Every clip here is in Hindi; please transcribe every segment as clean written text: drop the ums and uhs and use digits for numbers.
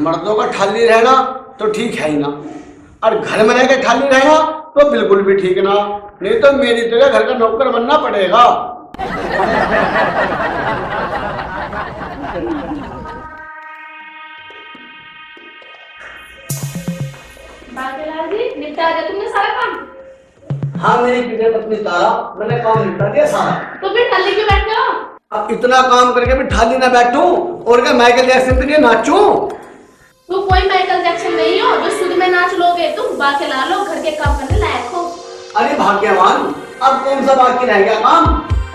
मर्दों का ठाली रहना तो ठीक है ही ना, और घर में रह के ठाली रहना तो बिल्कुल भी ठीक ना। नहीं तो मेरी जगह घर का नौकर बनना पड़ेगा। जी निपटा दिया तुमने सारा काम? हाँ मेरी प्रिय पत्नी तारा, मैंने काम निपटा दिया सारा। तो फिर ठाली क्यों बैठे हो? अब इतना काम करके भी ठाली ना बैठूं और क्या माइकल जैक्सन के लिए नाचूं? तू कोई माइकल जैक्सन नहीं हो जो शुद्ध में नाच लोगे। तुम बाकी ला लो, घर के काम करने लायक हो। अरे भाग्यवान, अब कौन सा बाकी रह गया काम?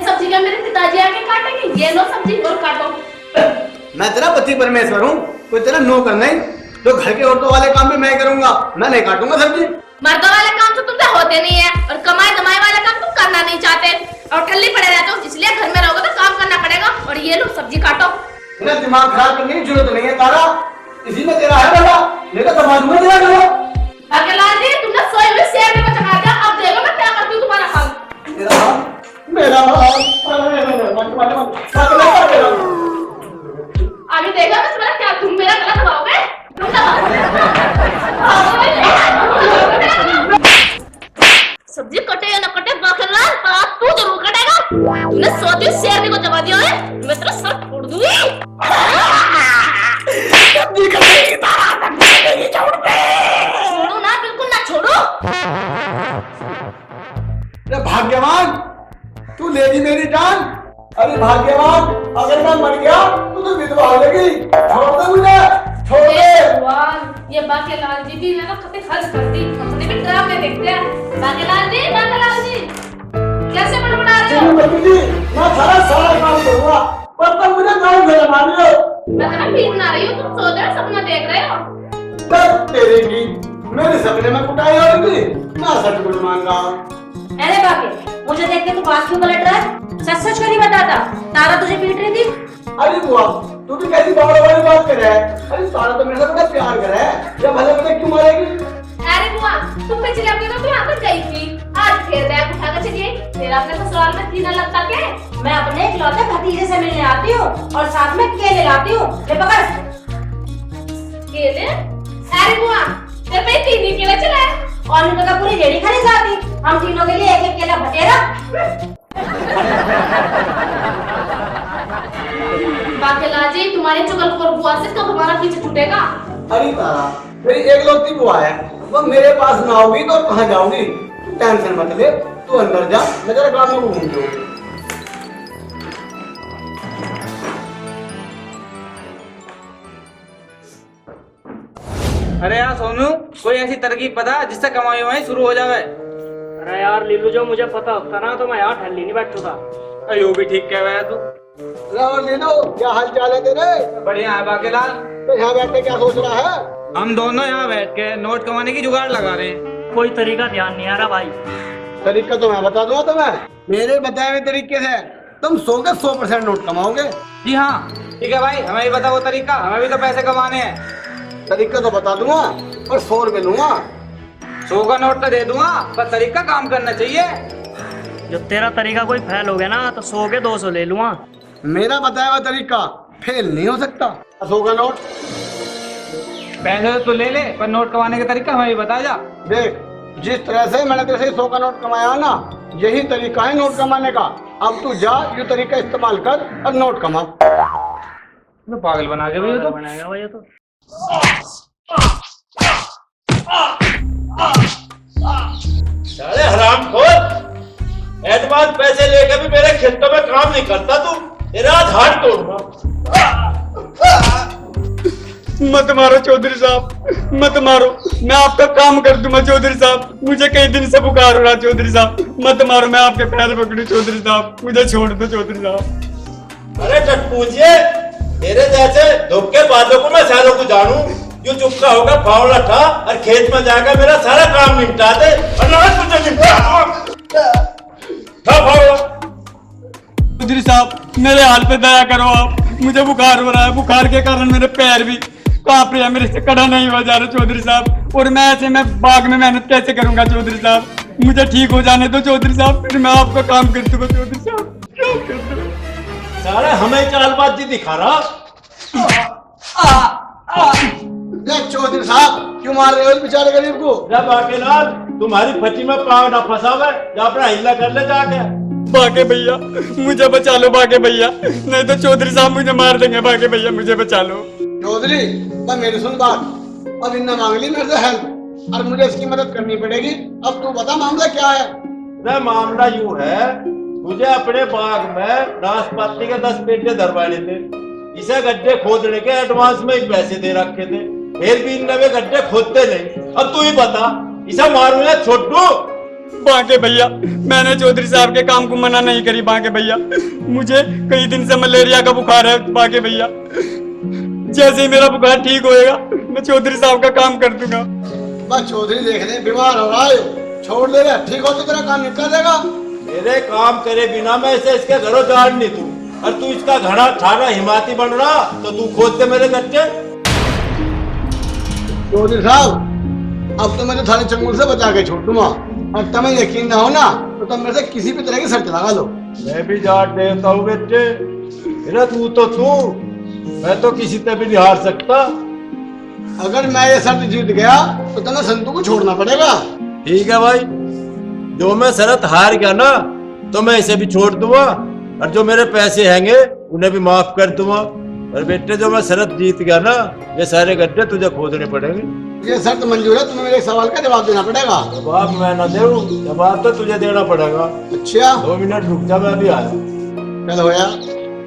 सब्जी का मेरे पिताजी आके काटेंगे। ये लो सब्जी और काटो। मैं तेरा पति परमेश्वर हूँ, कोई तेरा नौकर नहीं। तो घर के औरतों वाले काम भी मैं करूंगा, मैं नहीं काटूंगा सब्जी। मर्दों वाले काम तो तुमसे होते नहीं है, और कमाई दमाई वाले काम तुम करना नहीं चाहते और ठल्ली पड़े रहते हो, इसलिए घर में रहोगे तो काम करना पड़ेगा। और ये लो सब्जी काटो। मेरा दिमाग खराब करने की जरूरत नहीं है तारा, इसी में तेरा है बेटा, मेरा समाज में तेरा करो। भाग्यलाल जी तुमने सोए हुए शेर को चढ़ा दिया, अब देखो मैं क्या करती हूँ तुम्हारा हाल। मेरा अभी देखो मैं तुम्हारा क्या, तुम मेरा गला दबाओगे? सब्जी कटे या न कटे भाग्यलाल, पर तू जरूर कटेगा। तूने सोती हुई शेर को जगा दिया है, मैं तेरा सर फोड़ दूंगी। छोड़ो ना, बिल्कुल ना छोड़ो। भाग्यवान, तू लेगी मेरी जान। अरे भाग्यवान, अगर मैं मर गया तो विधवा हो जाएगी। छोड़ दे मुझे, छोड़ दे। भगवान, ये बाकेलाल जी भी ना कभी हंस करती, अपने भी ड्रामे देखते हैं। बाकेलाल जी कैसे बड़बड़ा रहे हो? मैं सारा काम करूंगा, पर तुम मुझे गाँव में लगा रही हो। मैं तुम्हें पीट ना रही हूँ, तुम सो रहे हो, सपना देख रहे हो। तेरे की मेरे सपने में कुटाई हो रही थी, मैं सच कुछ मान रहा। अरे बाके, मुझे देख के तू बात क्यों पलट रहा है? सच सच क्यों नहीं बताता? तारा तुझे पीट रही थी? अरे बुआ, तू भी कैसी बाबा वाली बात कर रहा है? अरे तारा तो मेरे से बड़ा प्यार कर रहा है, जब भले मुझे क्यों मारेगी? अरे बुआ, तुम पिछले हफ्ते तो यहाँ पर गई थी, आज फिर बैग उठा कर चली आई। तेरा अपने ससुराल में जीना लगता क्या? मैं अपने इकलौते भतीजे से मिलने आती हूँ और साथ में केले लाती हूँ। ले पकड़। केले? अरे बुआ, तेरे पे 3 ही केले चले हैं। और नहीं तो पूरी रेडी खरीद जाती। हम तीनों के लिए एक एक केला भटेरा। बाकेलाल जी, तुम्हारे चुगलखोर बुआ से कब हमारा पीछे छूटेगा? अरे तारा, मेरी एक लौती बुआ है, वो मेरे पास ना होगी तो कहाँ जाऊंगी? तू टेंशन मत ले, तू अंदर जा, मैं जरा गाँव में घूमती हूँ। अरे यार सोनू, कोई ऐसी तरकीब बता जिससे कमाई वमाई शुरू हो जावे। अरे यार लीलू, जो मुझे पता होता ना तो मैं यहाँ ठल्ली नहीं बैठूंगा। यो भी ठीक कह रहा है तू। ले लो, क्या हाल चाल है तेरे? बढ़िया है बाकेलाल। तो यहाँ बैठ के क्या सोच रहा है? हम दोनों यहाँ बैठ के नोट कमाने की जुगाड़ लगा रहे हैं। कोई तरीका ध्यान नहीं आ रहा भाई। तरीका तो मैं बता दूंगा तुम्हें। मेरे बताए हुए तरीके से तुम 100% नोट कमाओगे। जी हाँ ठीक है भाई, हमें भी बता वो तरीका, हमें भी तो पैसे कमाने हैं। तरीका तो बता दूंगा, पर 100 रुपए लूंगा। 100 का नोट तो दे दूंगा, पर तरीका काम करना चाहिए। जो तेरा तरीका कोई फेल हो गया ना तो 100 के 200 ले लूंगा। मेरा बताया हुआ तरीका फेल नहीं हो सकता। 100 का नोट पैसे तो ले ले, पर नोट कमाने का तरीका हमें भी बता जा। देख, जिस तरह से मैंने तेरे से 100 का नोट कमाया ना, यही तरीका है नोट कमाने का। अब तू जा, ये तरीका इस्तेमाल कर और नोट कमा। तो पागल बना के भी तो बनाएगा भाई ये तो। साले हरामखोर, एडवांस पैसे लेकर भी मेरे खेतों में काम नहीं करता तू। तेरा हाथ तोड़ूंगा। मत मारो चौधरी साहब, मत मारो, मैं आपका काम कर दूंगा चौधरी साहब। मुझे कई दिन से बुखार हो रहा चौधरी साहब, मत मारो, मैं आपके पैर पकड़ू चौधरी साहब, मुझे छोड़ दो चौधरी साहब। अरे टटपूजिए, तेरे जैसे धोखेबाजों को मैं सालों को जानू। जो चुपका होगा फावड़ा था और खेत में जाकर मेरा सारा काम निपटा दे, और ना तुझे निपटा फावड़ा। चौधरी साहब, मेरे हाल पे दया करो आप, मुझे बुखार हो रहा है, बुखार के कारण मेरे पैर भी कांप रहे हैं, मेरे से खड़ा नहीं हो जा रहा चौधरी साहब। और मैं ऐसे में बाग में मेहनत कैसे करूंगा चौधरी साहब? मुझे ठीक हो जाने दो चौधरी साहब, फिर मैं आपका काम कर दूंगा चौधरी साहब। क्या कर दूं? सारे हमें चालबाजी दिखा रहा। चौधरी साहब क्यों मार रहे हो इस बेचारे गरीब को? जब बाकेलाल तुम्हारी फटी में पाँव ना फंसावे, जा अपना हिल्ला कर ले जाके। बाके भैया मुझे बचा लो बाके भैया, नहीं तो चौधरी साहब मुझे मार देंगे। बाके भैया मुझे बचा लो। चौधरी भाई मेरी सुन बात, अब इनने मांग ली मेरे से हेल्प और मुझे इसकी मदद करनी पड़ेगी। अब तू बता मामला क्या है? ना मामला यूं है, मुझे अपने बाग में नाशपाती के 10 पेटे धरवाने थे। इसे गड्ढे खोदने के एडवांस में ही पैसे दे रखे थे, फिर भी इन नवे गड्ढे खोदते नहीं। अब तू ही बता, इसे मारू या छोटू? बाके भैया मैंने चौधरी साहब के काम को मना नहीं करी। बाके भैया मुझे कई दिन से मलेरिया का बुखार है। बाके भैया जैसे ही मेरा बुखार ठीक होएगा मैं चौधरी साहब का काम कर दूंगा। बस चौधरी देख ले बीमार हो रहा है, छोड़ दे रहा, ठीक हो तो तेरा काम निपटा देगा। मेरे काम करे बिना मैं इसे इसके घरों जान नहीं तू, और तू इसका घड़ा ठाड़ा हिमाती बन रहा तो तू खोद दे मेरे गड्ढे। चौधरी साहब अब तो मैं थाने चंगुल से बचा के छोड़ दूंगा, और तुम्हें यकीन ना हो ना तो तुम मेरे से किसी भी तरह की शर्त लगा लो। मैं भी जान देता हूँ बेटे, मेरा तू तो तू, मैं तो किसी से भी नहीं हार सकता। अगर मैं ये शर्त जीत गया तो तुम्हें संतू को छोड़ना पड़ेगा। ठीक है भाई, जो मैं शरत हार गया ना तो मैं इसे भी छोड़ दूंगा, और जो मेरे पैसे हैंगे उन्हें भी माफ कर दूंगा। और बेटे जो मैं शरत जीत गया ना, ये सारे गड्ढे तुझे खोदने पड़ेंगे। ये शर्त मंजूर है, तुम्हें मेरे सवाल का जवाब देना पड़ेगा। जवाब मैं ना दूं, जवाब तो तुझे देना पड़ेगा। अच्छा 2 मिनट रुक जा, मैं अभी आया। चल होया,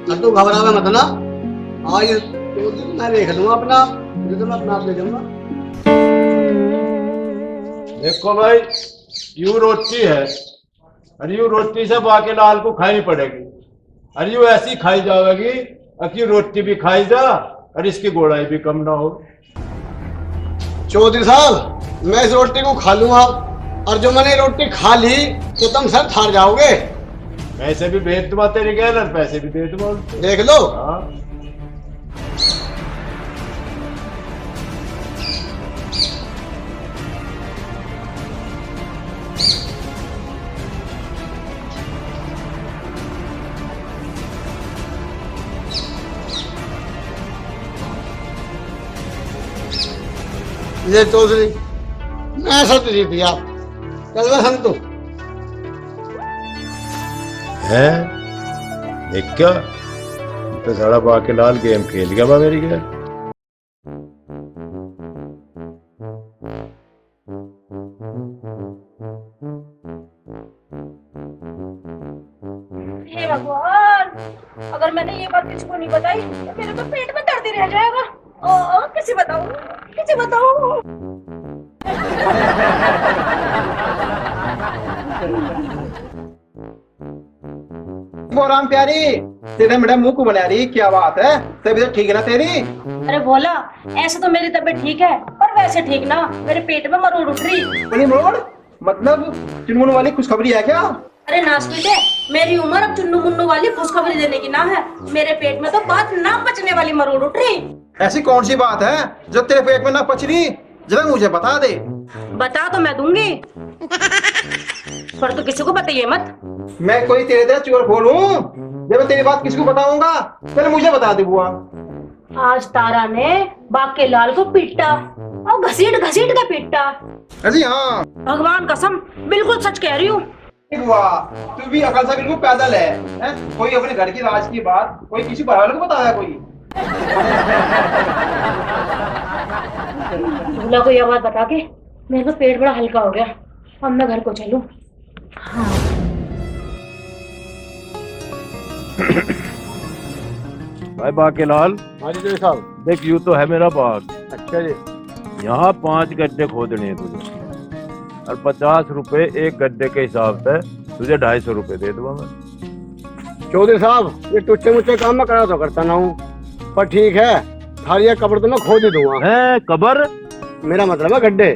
अब तू घबरा मत ना, आज मैं देख लूंगा अपना, तो मैं अपना आप ले जाऊंगा। देखो भाई, यूं रोटी है, और यूं रोटी से बाकेलाल को खानी पड़ेगी, और यूं ऐसी खाई जाएगी कि रोटी भी खाई जा और इसकी गोड़ाई भी कम ना हो। चौधरी साहब मैं इस रोटी को खा लूंगा, और जो मैंने रोटी खा ली तो तुम सर हार जाओगे। पैसे भी भेज दूंगा तेरी गैर, और पैसे भी दे दूंगा। देख लो। हाँ ये चौधरी मैं शर्त जीत गया, चल मैं संतू। है देख क्या, तो सारा बाकेलाल गेम खेल गया बा मेरी गैर। हे भगवान, अगर मैंने ये बात किसी को नहीं बताई तो मेरे तो पेट में दर्द ही रह जाएगा। कैसे बताऊं, कैसे बताऊं? राम प्यारी, तेरे मेरा मुंह को बना रही, क्या बात है? तबीयत ठीक है ना तेरी? अरे भोला, ऐसे तो मेरी तबीयत ठीक है, पर वैसे ठीक ना, मेरे पेट में मरोड़ उठ रही। बड़ी मरोड़? मतलब चुनमुन वाली खुशखबरी है क्या? अरे नासपीटे, मेरी उम्र अब चुन्नू मुन्नू वाली खुशखबरी देने की ना है, मेरे पेट में तो बात ना पचने वाली मरोड़ उठ रही। ऐसी कौन सी बात है जो तेरे पेट में ना पच रही? जरा मुझे बता दे। बता तो मैं दूंगी, पर तो किसी को बताइए मत। मैं कोई तेरे तरह चोर खोलूं? जब मैं तेरी बात किसको बताऊंगा, पहले मुझे बता दे बुआ। आज तारा ने बाकेलाल को पीटा, और घसीट घसीट के पीटा। अजी हाँ, भगवान कसम बिल्कुल सच कह रही हूँ। बुआ तू भी अकल से बिल्कुल पैदल है, हैं? कोई अपने घर की राज की बात कोई किसी बाहर वाले को बताया कोई? भोला को यह बात बता के मेरे को पेट बड़ा हल्का हो गया, अब मैं घर को चलूं। भाई बाकेलाल, हाँ जी साहब। देख यूं तो है मेरा बाग, अच्छा जी। यहाँ 5 गड्ढे खोदने हैं तुझे, और 50 रुपए एक गड्ढे के हिसाब से तुझे 250 रुपए दे दूंगा मैं। चौधरी साहब ये टुच्चे मुच्चे काम में करा तो करता ना हूँ, पर ठीक है थारी ये कब्र तो मैं खोद ही दूंगा। है कब्र? मेरा मतलब है गड्ढे।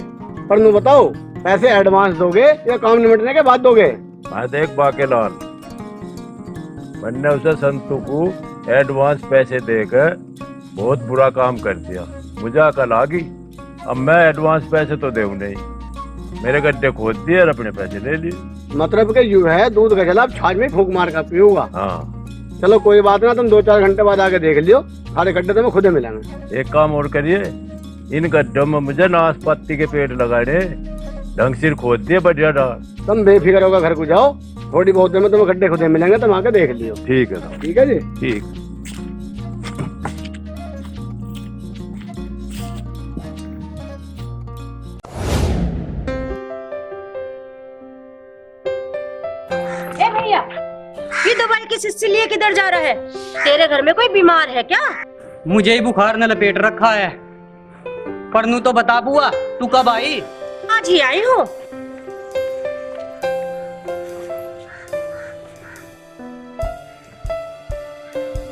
पर नू बताओ पैसे एडवांस दोगे या काम निपटने के बाद दोगे? मैं देख बाकेलाल, मैंने उसे संतू को एडवांस पैसे देकर बहुत बुरा काम कर दिया, मुझे अकल आ गई। अब मैं एडवांस पैसे तो दूं नहीं, मेरे गड्ढे खोद दिए और अपने पैसे ले लिए। मतलब कि यूं है दूध का जला छाछ में फूंक मार कर पीऊंगा। हाँ चलो कोई बात ना, तुम 2-4 घंटे बाद आके देख लियो, सारे गड्ढे तुम्हें खुद ही मिलेंगे। एक काम और करिए, इन गड्ढों में मुझे नाशपाती के पेड़ लगाने, ढंग से खोद दिए बढ़िया डाल। तुम बेफिक्र होकर घर को जाओ, थोड़ी बहुत देर में तुम्हें गड्ढे खुदे मिलेंगे, तुम आके देख लियो। ठीक है साहब, ठीक है जी। ठीक। ए भैया, ये दवाई किस इससे लिए किधर जा रहा है? तेरे घर में कोई बीमार है क्या? मुझे ही बुखार ने लपेट रखा है। पर नू तो बता बुआ, तू कब आई? आज ही आई हूँ।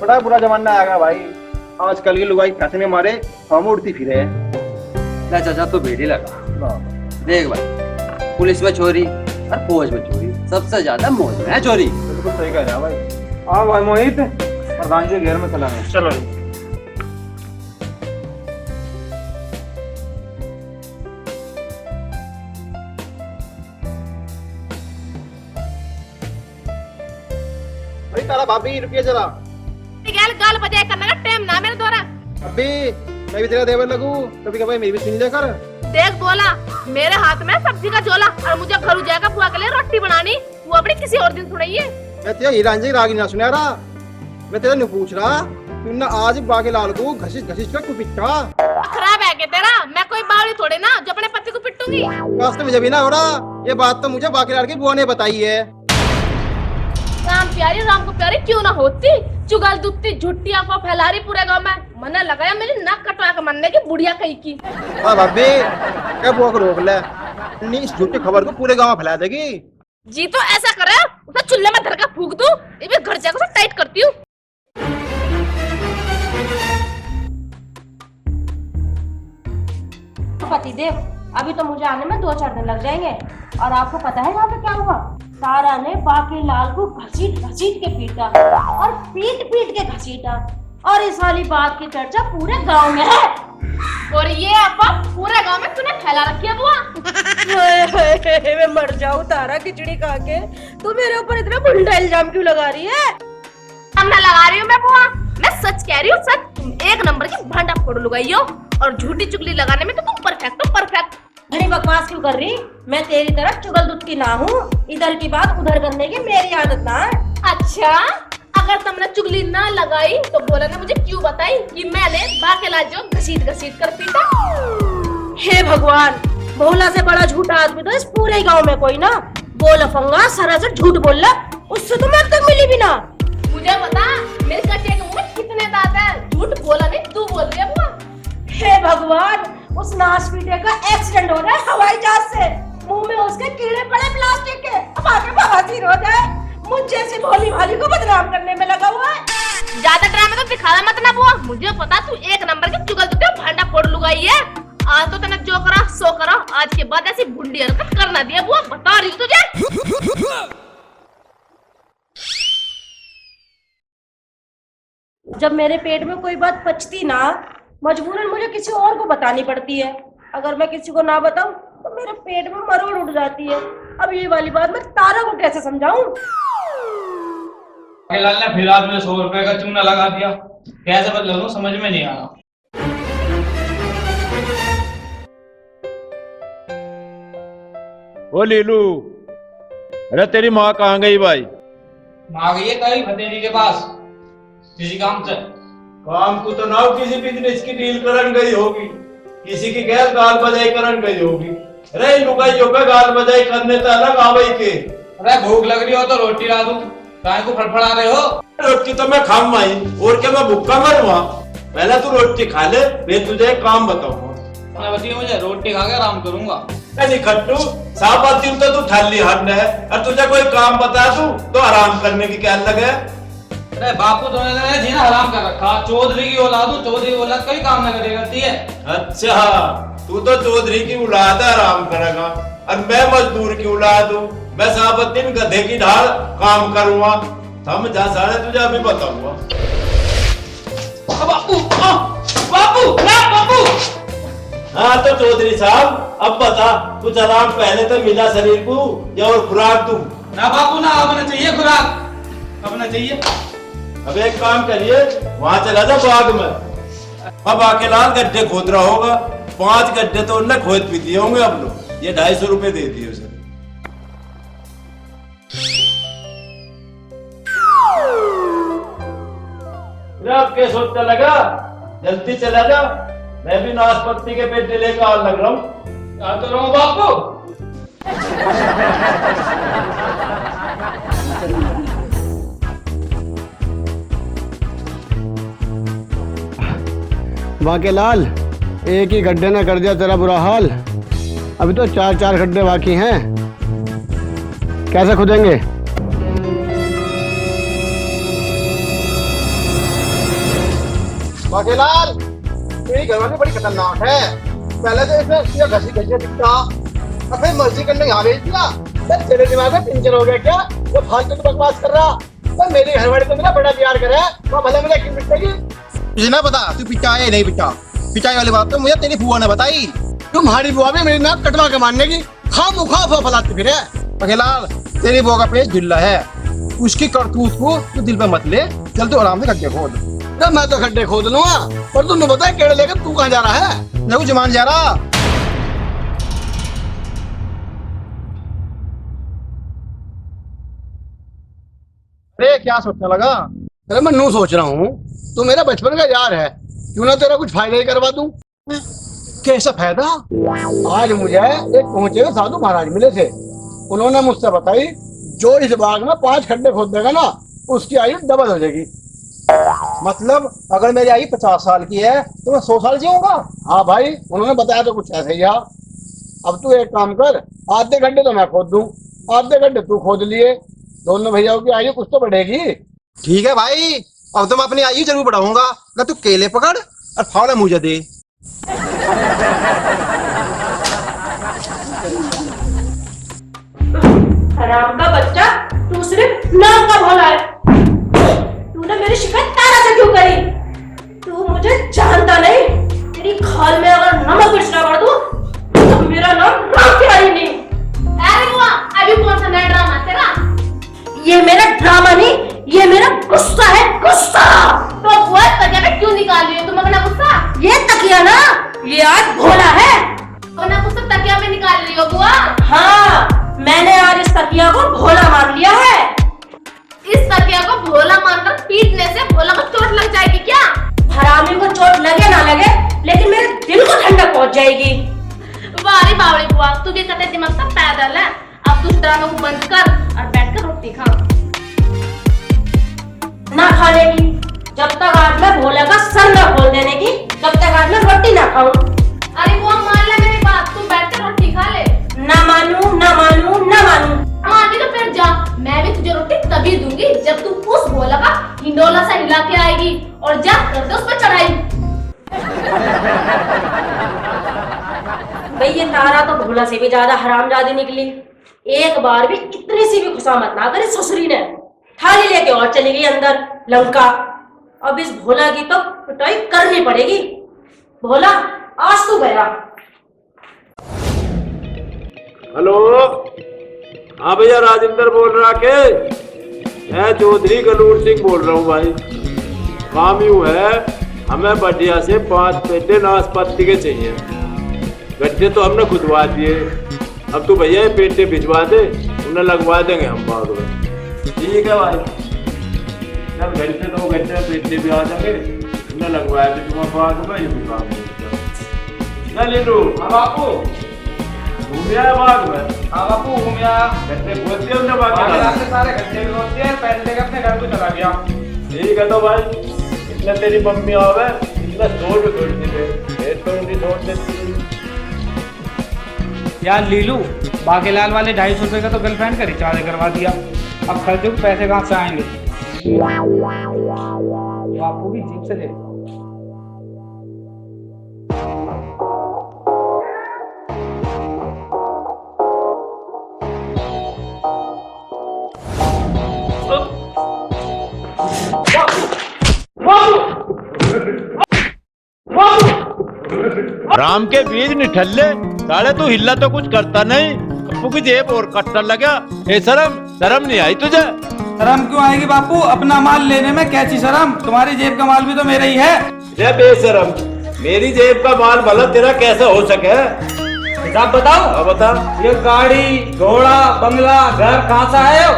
बड़ा बुरा जमाना आ गया भाई। आजकल की लुगाई पैसे में मारे हम उड़ती फिरे। ना चाचा तो भीड़ ही लगा। देख भाई, पुलिस में चोरी और फौज में चोरी, सबसे ज्यादा मौज में है चोरी। बिल्कुल सही कह रहा है भाई। हाँ भाई मोहित, प्रधान जी घेर में चला है। चलो भाई, तारा भाभी रुपये जरा। गैल गाल बजाय करने का टाइम ना मेरे द्वारा। अभी मैं भी तेरा देवर लगूं, कभी कभी मेरी भी सुन ले कर। देख बोला, मेरे हाथ में सब्जी का झोला और मुझे घर जाएगा बुआ के लिए रोटी बनानी, वो अपनी किसी और दिन सुनाइए। मैं तेरा हीरान जी रागी ना सुना रहा, मैं तेरा नहीं पूछ रहा। तूने आज बागे लाल को घसीट कर कुपिटा। खराब है क्या तेरा? मैं कोई बावली थोड़ी ना जो अपने पति को पिटूंगी। वास्तव मुझे भी ना हो रहा, ये बात तो मुझे बागे लाल की बुआ ने बताई है। राम को प्यारी क्यों ना होती, चुगल दुत्ती झुट्टी अफवाह फैला रही पूरे गांव में। मना लगाया मेरी नाक कटवा के मरने की बुढ़िया कहीं की। हाँ भाभी, क्या बुआ को रोक ले, नहीं इस झूठी खबर को पूरे गांव में फैला देगी। जी तो ऐसा करे, उसे चूल्हे में धर के फूंक दूं, ये भी घर जाकर उसे टाइट करती हूँ। पतिदेव, अभी तो मुझे आने में 2-4 दिन लग जाएंगे। और आपको पता है यहाँ पे क्या हुआ? तारा ने बाकी लाल को घसीट के पीटा और पीट के घसीटा, और इस वाली बात की चर्चा पूरे गांव में है। और ये अफवाह पूरे गांव में तूने फैला रखी है बुआ। मैं मर जाऊं तारा, खिचड़ी खा के। तू मेरे ऊपर इतना बुरा इल्जाम क्यों लगा रही है? अब मैं लगा रही हूँ मैं बुआ, मैं सच कह रही हूँ, सच। तुम एक नंबर की भांडा फोड़ लुगाई हो, और झूठी चुगली लगाने में तो तुम परफेक्ट हो, परफेक्ट। घनी बकवास क्यों कर रही? मैं तेरी तरह चुगल दुत्ती ना हूँ, इधर की बात उधर करने की मेरी आदत ना है। अच्छा, अगर तुमने चुगली ना लगाई तो बोला ना मुझे क्यों बताई कि मैंने बाकेला जो घसीट कर पीटा। हे भगवान, भोला से बड़ा झूठा आदमी तो इस पूरे गांव में कोई ना। बोल अफंगा, सरासर झूठ बोल रहा, उससे तो मैं अब तक मिली भी ना। मुझे बता, मेरे कटे के मुंह में कितने दांत है? झूठ बोला नहीं, तू बोल रही है बुआ। हे भगवान, उस नासपीटे का एक्सीडेंट हो रहा है हवाई जहाज से, मुंह में उसके कीड़े पड़े प्लास्टिक के, अब आगे बवासीर हो जाए। मुझ जैसी भोली भाली को बदनाम करने में लगा हुआ है। ज्यादा ड्रामा तो दिखाना मत ना बुआ, मुझे पता तू एक नंबर की चुगल दुत्ती भांडा फोड़ लुगाई है। आज तो तने जो करा सो करा, आज के बाद ऐसी बुढ़ी हरकत करना दिया बुआ, बता रही हूँ तुझे। जब मेरे पेट में कोई बात पचती ना, मजबूरन मुझे किसी और को बतानी पड़ती है। अगर मैं किसी को ना बताऊं तो मेरे पेट में मरोड़ उठ जाती है। अब ये वाली बात मैं तारा को कैसे समझाऊं? लाल ने फिर आज में 100 रुपए का चूना लगा दिया, कैसे बदल लूं समझ में नहीं आ रहा। ओ लीलू, अरे तेरी माँ कहाँ गई भाई? आ गई है कहीं भतीजी के पास किसी काम से। काम को तो ना किसी बिजनेस की डील करन गई होगी, किसी की गैर गाल बजाई करन गई होगी। अरे लुगाइयों पे गाल बजाई करने तो अलग आवई के। अरे भूख लग रही हो तो रोटी ला दूं, काय को फड़फड़ा रहे हो? रोटी तो मैं खाऊंगा ही, और क्या मैं भूखा मरूंगा? पहले तू रोटी खा ले, मैं तुझे एक काम बताऊंगा। बताइए, मुझे रोटी खा के आराम करूंगा। नहीं खट्टू, साहब दिन तो तू थाली हट है, और तुझे कोई काम बता दूं तो आराम करने की क्या लगे? अरे बापू तो ने जीना हराम कर रखा, चौधरी की औलाद हूं, चौधरी औलाद कोई काम न करे करती है। अच्छा, तू तो चौधरी की औलाद है, आराम करेगा, और मैं मजदूर की औलाद हूँ। मैं साहबुद्दीन गधे की ढाल काम करूंगा। समझा सारे, तुझे अभी बताऊंगा। बापू बापू ना बापू। हाँ तो चौधरी साहब, अब बता, कुछ आराम पहले तो मिला शरीर को, या और खुराक दूं? ना बापू ना, अब चाहिए खुराक, अब चाहिए। अब एक काम करिए, वहाँ चला जा बाग में, अब आकेलाल गड्ढे खोद रहा होगा, 5 गड्ढे तो उनने खोद भी दिए होंगे अब लोग, ये 250 रुपए दे दिए उसे। अब क्या सोचने लगा, जल्दी चला जा, मैं भी नाशपाती के पेड़ लेकर आने लग रहा हूँ। आ तो रहा हूँ बापू। बाकेलाल, एक ही गड्ढे ने कर दिया तेरा बुरा हाल। अभी तो 4 गड्ढे बाकी हैं, कैसे खुदेंगे? बाकेलाल, तेरी घरवाली बड़ी खतरनाक है। पहले तो इसने उसकी घसी घसी दिखता, अब फिर मर्जी करने यहाँ भेज दिया। तेरे दिमाग में पिंचर हो गया क्या? वो फालतू की बकवास कर रहा। तो मेरी घरवाली तो मेरा बड़ा प्यार करे, वो भले मुझे क्यों पिटेगी? मुझे ना पता तू पिटा है नहीं पिटा। पिटाई वाली बात तो मुझे तेरी बुआ ने बताई। तुम्हारी बुआ भी मेरी नाक कटवा के मारने की खाम फलाती फिर है। बाकेलाल, तेरी बुआ का पेट ढिल्ला है, उसकी करतूत को तू दिल पे मत ले। चल तू आराम से गड्ढे खोद। मैं तो गड्ढे खोद लूंगा, पर तुमने बताया केड़े लेकर तू कहाँ जा रहा है? मैं कुछ मान जा रहा। अरे क्या सोचने लगा? अरे मैं नू सोच रहा हूँ, तू मेरा बचपन का यार है, क्यों ना तेरा कुछ फायदा ही करवा दूं। कैसा फायदा? आज मुझे एक पहुंचे हुए साधु महाराज मिले थे, उन्होंने मुझसे बताई जो इस बाग में 5 खड्डे खोद देगा ना, उसकी आयु डबल हो जाएगी। मतलब अगर मेरी आयु 50 साल की है तो मैं 100 साल जीऊंगा? हाँ भाई, उन्होंने बताया तो कुछ ऐसे ही। अब तू एक काम कर, आधे गड्ढे तो मैं खोद दूं, आधे गड्ढे तू खोद लिए, दोनों भैयाओं की आयु कुछ तो बढ़ेगी। ठीक है भाई, अब तो मैं अपनी आयु जरूर बढ़ाऊंगा। ना तू केले पकड़ और फावड़ा मुझे दे। हराम का बच्चा, तू सिर्फ नाम का भोला है। तूने मेरी शिकायत तारा से क्यों करी? तू मुझे जानता नहीं, तेरी खाल में अगर नमक मिर्चना कर दूं तो मेरा नाम राम तिवारी नहीं। अरे बुआ, अभी कौन सा नया ड्रामा तेरा? ये मेरा ड्रामा नहीं, ये मेरा गुस्सा है, गुस्सा। तो बुआ तकिया पे क्यों निकाल रही हो तुम अपना गुस्सा? ये तकिया ना, ये आज भोला है। अपना गुस्सा तकिया में निकाल रही हो बुआ? हाँ, मैंने आज इस तकिया को भोला मान लिया है। इस तकिया को भोला मानकर पीटने से भोला को चोट लग जाएगी क्या? हरामी को चोट लगे ना लगे, लेकिन मेरे दिल को ठंडक पहुंच जाएगी। वारी बावड़ी बुआ, तू भी कते दिमाग का पैदल है। अब तू ड्रामा को बंद कर और बैठकर रोटी खा। ना खाने की, जब तक आज मैं भोला का सर न खोल देने की, तब तक आज मैं रोटी ना खाऊं। अरे बुआ मान ले मेरी बात, तू बैठकर रोटी खा ले। ना मानू, ना मानू, ना मानू। मानी तो फिर जा, मैं भी तुझे रोटी तभी दूंगी जब तू उस भोला का हिंडोला सा हिला के आएगी और जा कर दे उस पर चढ़ाई। भाई ये तारा तो भोला से भी ज्यादा हरामजादी निकली। एक बार भी इतनी सी भी खुशामत ना करी ससुरी ने, थाली लेके और चली गई अंदर लंका। अब इस भोला की तो पिटाई करनी पड़ेगी। भोला आज तू गया। हेलो, हाँ भैया राजेंद्र बोल रहा के? मैं चौधरी गलूर सिंह बोल रहा हूँ भाई। काम यूँ है, हमें बढ़िया से 5 पेटे नाशपाती के चाहिए। गड्ढे तो हमने खुदवा दिए, अब तो भैया ये पेटे भिजवा दे, उन्हें लगवा देंगे हम बाग में। ठीक है भाई, जब घंटे 2 घंटे में पेटे भी आ जाएंगे, उन्हें लगवा दे तुम्हारे बाग में, ये भी काम हो जाएगा। लीलू, हाँ बापू। घूमिया है बाग में? हाँ बापू घूमिया। गड्ढे खोद दिए हमने बाग में? बाकी सारे गड्ढे भी खोद दिए, पैसे लेके अपने घर को चला गया। ठीक है तो भाई, इतना तेरी मम्मी आवे, इतना छोड़ भी छोड़ दे, तो उनकी छोड़ देती। यार लीलू, बाकेलाल वाले 250 रुपए का तो गर्लफ्रेंड का रिचार्ज करवा दिया, अब खर्चे को पैसे कहाँ से आएंगे? बापू भी जीप से ले। राम के बीज निठल्ले, साले तू हिल्ला तो कुछ करता नहीं, अपू की जेब और कट्टा लगा। ए शर्म नहीं आई तुझे? शर्म क्यों आएगी बापू, अपना माल लेने में कैसी शर्म? तुम्हारी जेब का माल भी तो मेरा ही है। जय बेशरम, मेरी जेब का माल भला तेरा कैसा हो सके? हिसाब बताओ। हाँ बता। ये गाड़ी घोड़ा बंगला घर कहाँ से आए हो?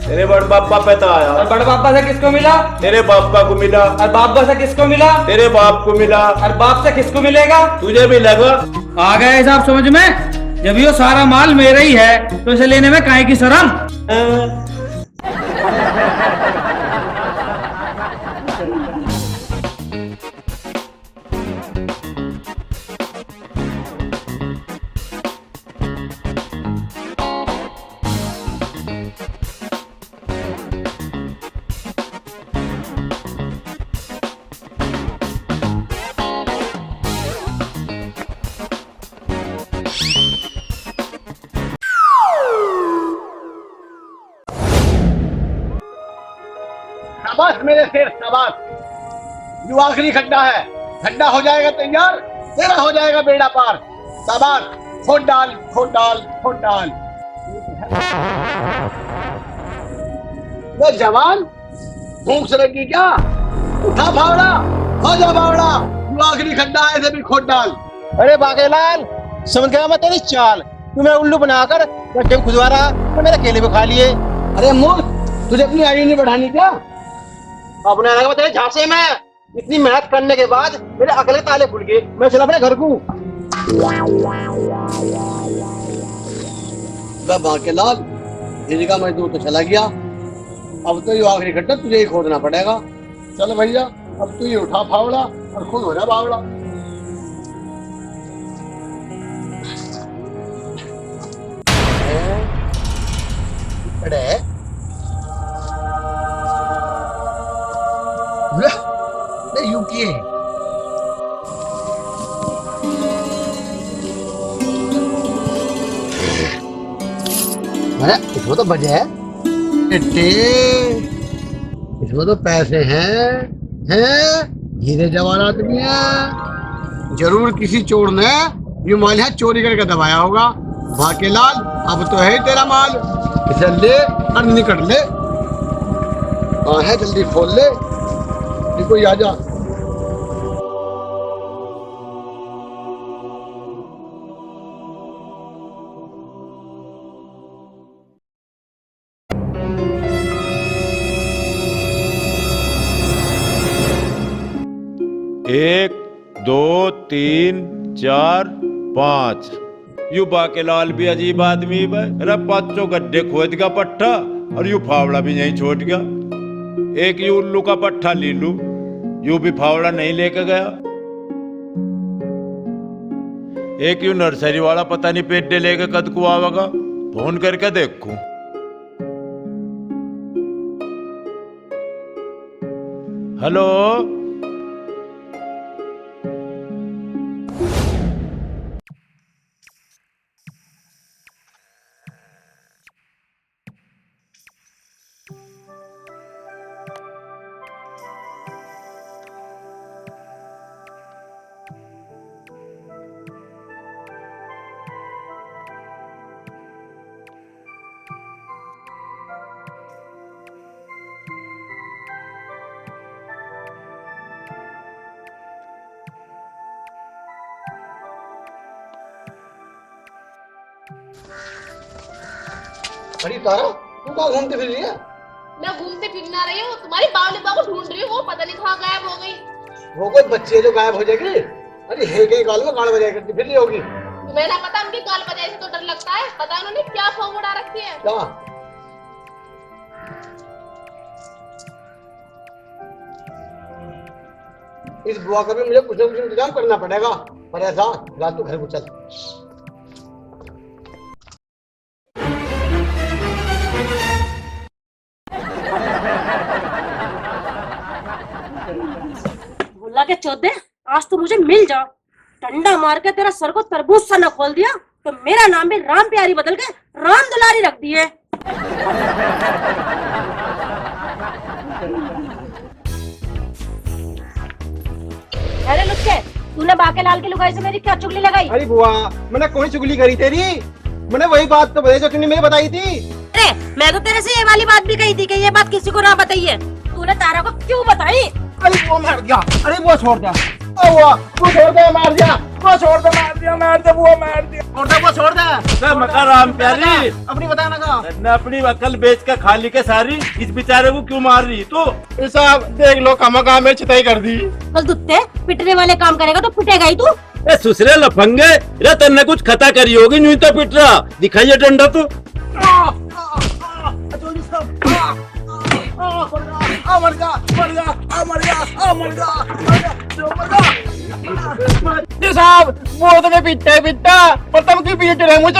तेरे बड़ पापा पे तो आया। और बड़े पापा से किसको मिला? तेरे पापा को मिला। और बापा से किसको मिला? तेरे बाप को मिला। और बाप से किसको मिलेगा? तुझे भी लगा। आ गया हिसाब समझ में? जब ये सारा माल मेरा ही है तो इसे लेने में काहे की शर्म? शाबाश मेरे शेर शाबाश। जो आखिरी खड्डा है, खड्डा हो जाएगा तैयार, तेरा हो जाएगा बेड़ा पार। शाबाश, खोद डाल खोद डाल खोद डाल। ये जवान भूख से लगी क्या? उठा फावड़ा, हो जा बावड़ा। जो आखिरी खड्डा है, इसे भी खोद डाल। अरे बाकेलाल, समझ गया मैं तेरी चाल। तुम्हें उल्लू बनाकर गड्ढे में खुदवा रहा तो मेरे केले भी खा लिए। अरे मूर्ख, तुझे अपनी आयु नहीं बढ़ानी क्या? अपने आने का तेरे झांसे में इतनी मेहनत करने के बाद मेरे अकल के ताले खुल गए। मैं चला अपने घर को। बाकेलाल, तेरी का मजदूर तो चला गया, अब तो ये आखिरी खड्डा तुझे ही खोदना पड़ेगा। चल भैया, अब तू ये उठा फावड़ा और खुद हो जा बावड़ा। यूके इसमें तो बजे है, इसमें तो पैसे हैं हीरे जवाहरात भी हैं। जरूर किसी चोर ने ये माल है चोरी करके दबाया होगा। बाकेलाल, अब तो है तेरा माल, इसे ले और निकल ले। हाँ है, जल्दी खोल ले, कोई आ जा। एक, दो, तीन, चार, पाँच। यू बाकेलाल भी अजीब आदमी है। अरे पांचों गड्ढे खोद का पट्टा और यू फावड़ा भी यहीं छोड़ गया। एक यू उल्लू का पट्टा ले लू, यू भी फावड़ा नहीं लेके गया। एक यू नर्सरी वाला पता नहीं पेड्डे लेके कद को आवेगा, फोन करके देखूं। हेलो, अरे तारा, तू कहाँ घूमते फिर रही है? मैं घूमते फिरना रही हूँ, तुम्हारी बावली बाबू ढूंढ रही हूँ, वो पता नहीं कहाँ गायब हो गई। वो कोई बच्चे जो गायब हो जाएगी? अरे हे के गाल में गाड़ बजाया करती फिर रही होगी। तुम्हें ना पता, उनकी गाल बजाई से तो डर लगता है। पता है उन्होंने क्या फौग उड़ा रखी है? क्या? इस बुआ का भी मुझे कुछ न कुछ इंतजाम करना पड़ेगा। पर ऐसा, रात तू घर को चल। भुल्ला के चौधे, आज तो मुझे मिल जा। डंडा मार के तेरा सर को तरबूज सा न खोल दिया तो मेरा नाम भी राम प्यारी बदल के राम दुलारी रख दिए। अरे लुच्चे, तूने बाकेलाल की लुगाई से मेरी क्या चुगली लगाई? अरे बुआ, मैंने कौन चुगली करी तेरी? मैंने वही बात तो बताई जो तूने मुझे बताई थी। अरे मैं तो तेरे से ये वाली बात भी कही थी कि ये बात किसी को ना बताइए। तूने तारा को क्यों बताई? अरे वो मार दिया, अरे वो छोड़ दिया, वो छोड़ दे, मार दिया, वो छोड़ दे, मार दिया, मार दे, वो मार दिया, छोड़ दे, वो छोड़ दे। मका राम प्यारी, अपनी बता ना का। ने अपनी अकल बेच के खा ली के सारी, इस बेचारे को क्यों मार रही तू? साहब देख लो, कमा में चिताई कर दी। बस दुत्ते पिटने वाले काम करेगा तो पिटेगा ही तू। ए सुसरे लफंगे, रे तन्ने कुछ खता करी होगी, यूं तो पिट रहा, दिखाइए डंडा तो। मर जा, मर जा, मर जा, मर जा, साहब वो तो मैं पिटा पर तुम क्यों पीट रहे मुझे?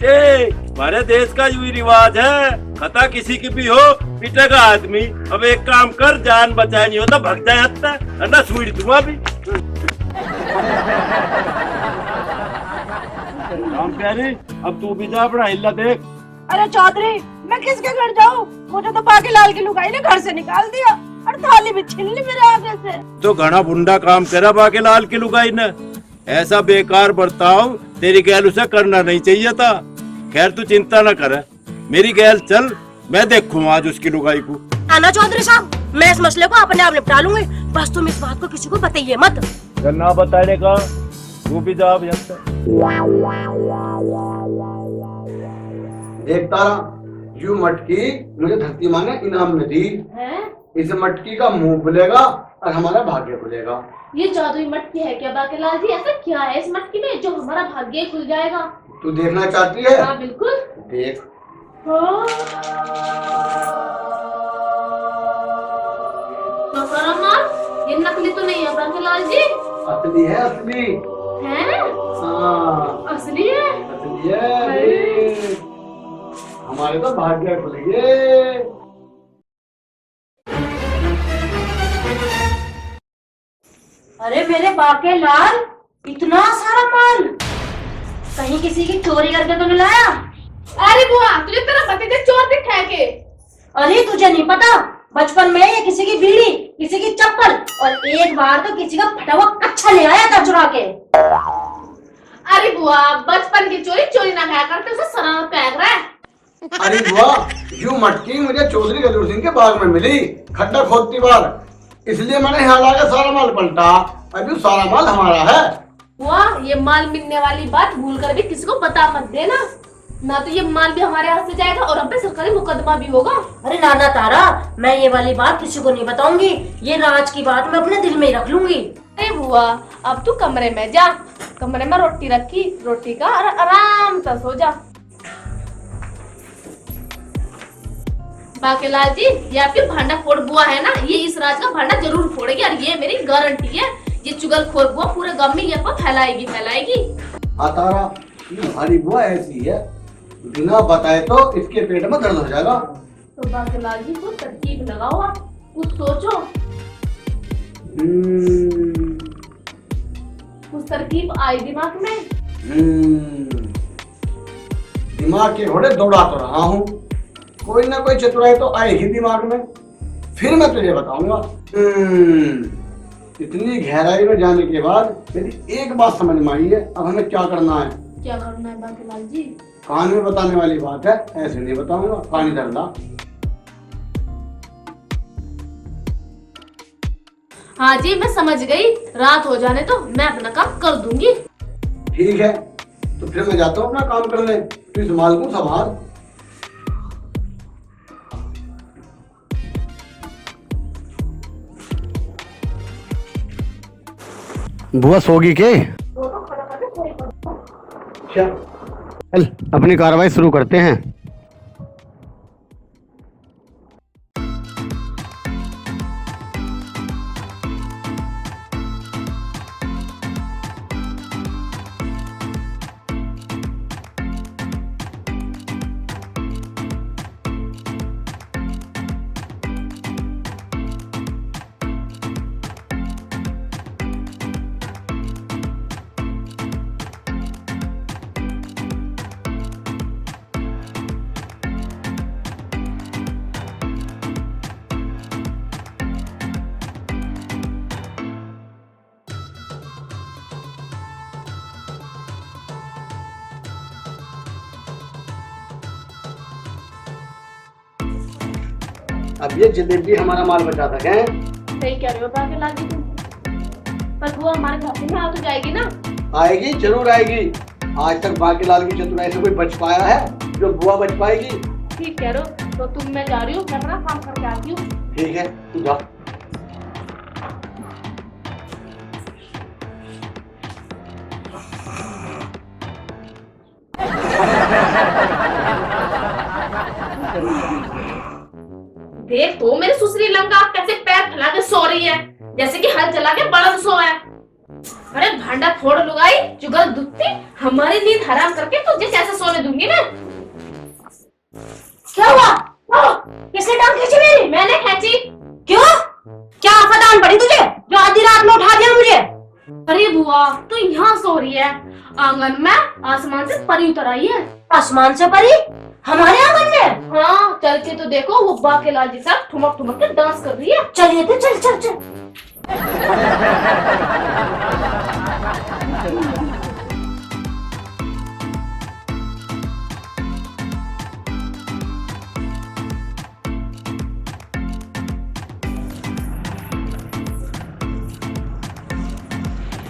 हमारे देश का यूं रिवाज है, खता किसी की भी हो पिटेगा आदमी। अब एक काम कर, जान बचाए नहीं होता भग जाए हत्ता, अंडा सुई दूंगा भी। राम प्यारी, अब तू भी जा, अपना हिल्ला देख। अरे चौधरी, मैं किसके घर जाऊँ? मुझे तो बाकीलाल की लुगाई ने घर से निकाल दिया और थाली भी छीन ली मेरे आगे से। तो घना बुंडा काम करा बाकीलाल की लुगाई ने, ऐसा बेकार बर्ताव तेरी गैल उसे करना नहीं चाहिए था। खैर तू चिंता न कर, मेरी गैल चल, मैं देखूं आज उसकी लुगाई को। आना चौधरी साहब, मैं इस मसले को अपने आप निपटा लूंगी, बस तुम इस बात को किसी को बताइए मत। ना बताने का, तू भी जा अब। देख तारा, यू मटकी मुझे धरती माँ ने इनाम में दी। इस मटकी का मुंह खुलेगा और हमारा भाग्य खुलेगा। ये जादुई मटकी है क्या बाकीलाल जी? ऐसा क्या है इस मटकी में जो हमारा भाग्य खुल जाएगा? तू देखना चाहती है? हाँ बिल्कुल। देख। ये नकली तो नहीं है बाकीलाल जी? असली है, असली है। हाँ असली है, असली है। हमारे तो भाग्य खुल गए। अरे मेरे बाकीलाल, इतना सारा माल कहीं किसी की चोरी करके तो नहीं लाया? अरे बुआ, तुझे तेरा भतीजा चोर दिखाया के? अरे तुझे नहीं पता, बचपन में ये किसी की बीड़ी, किसी की चप्पल और एक बार तो किसी का फटा हुआ कच्छा ले आया था चुरा के। अरे बुआ, बचपन की चोरी चोरी ना खाया करते, उसे सराना फेंक रहा है। अरे बुआ, यू मटकी मुझे चौधरी गजूर सिंह के बाग में मिली, खड्डा खोदती बार, इसलिए मैंने यहाँ लाकर सारा माल पलटा। अभी सारा माल हमारा है। बुआ, ये माल मिलने वाली बात भूल कर भी किसी को बता मत देना, ना तो ये माल भी हमारे हाथ से जाएगा और हम पे सरकारी मुकदमा भी होगा। अरे नाना तारा, मैं ये वाली बात किसी को नहीं बताऊंगी, ये राज की बात मैं अपने दिल में ही रख लूंगी। अरे बुआ, अब तू कमरे में जा, कमरे में रोटी रखी, रोटी का और आराम से सो जा। बाकीलाल जी, ये आपकी भांडा फोड़ बुआ है ना, ये इस राज का भांडा जरूर फोड़ेगी और ये मेरी गारंटी है। ये चुगलखोर बुआ पूरे गांव में ये फैलाएगी। हाँ तारा, ये हमारी बुआ ऐसी है, बिना बताए तो इसके पेट में दर्द हो जाएगा। तो बाकीलाल जी को तरकीब लगाओ, आप कुछ सोचो, कुछ तरकीब आई दिमाग में? दिमाग के घोड़े दौड़ा तो रहा हूँ, कोई ना कोई चतुराई तो आएगी दिमाग में, फिर मैं तुझे बताऊंगा। इतनी गहराई में जाने के बाद मेरी एक बात समझ में आई है, अब हमें क्या करना है। क्या करना है बाकीलाल जी? कान में बताने वाली बात है, ऐसे नहीं बताऊंगा, कान धर ला। हाँ जी, मैं समझ गई, रात हो जाने तो मैं अपना काम कर दूंगी। ठीक है, तो फिर मैं जाता हूँ अपना काम करने, तू इस माल को संभाल। बुआ सोगी के? चल अपनी कार्रवाई शुरू करते हैं। अब ये जलेबी हमारा माल बचा सके, सही कह रहे हो बाकेलाल जी तुम। पर वो हमारे घर से आ तो जाएगी ना? आएगी, जरूर आएगी। आज तक बाकेलाल की चतुराई से कोई बच पाया है जो बुआ बच पाएगी? ठीक कह रहे हो। तो तुम, मैं जा रही हूँ, मैं अपना काम करके आती हूँ। ठीक है, तू जा। देख तो मेरी सुसरी लंका कैसे पैर फैला के सो रही है, जैसे कि हल चला के बड़द सो है। अरे भांडा फोड़ लुगाई, जुगल दुत्ती, हमारी नींद हराम करके तुझे कैसे सोने दूंगी ना। क्या हुआ? किसने टांग खींची मेरी? मैंने खींची। क्यों? क्या आफत आन पड़ी तुझे जो आधी रात में उठा दिया मुझे? अरे बुआ तू यहाँ सो रही है, आंगन में आसमान से परी उतर आई है। आसमान से परी? हमारे आंगन में? हाँ चल के तो देखो, वो बाकेलाल जी साथ ठुमक ठुमक के डांस कर रही है। चलिए तो चल चल चल।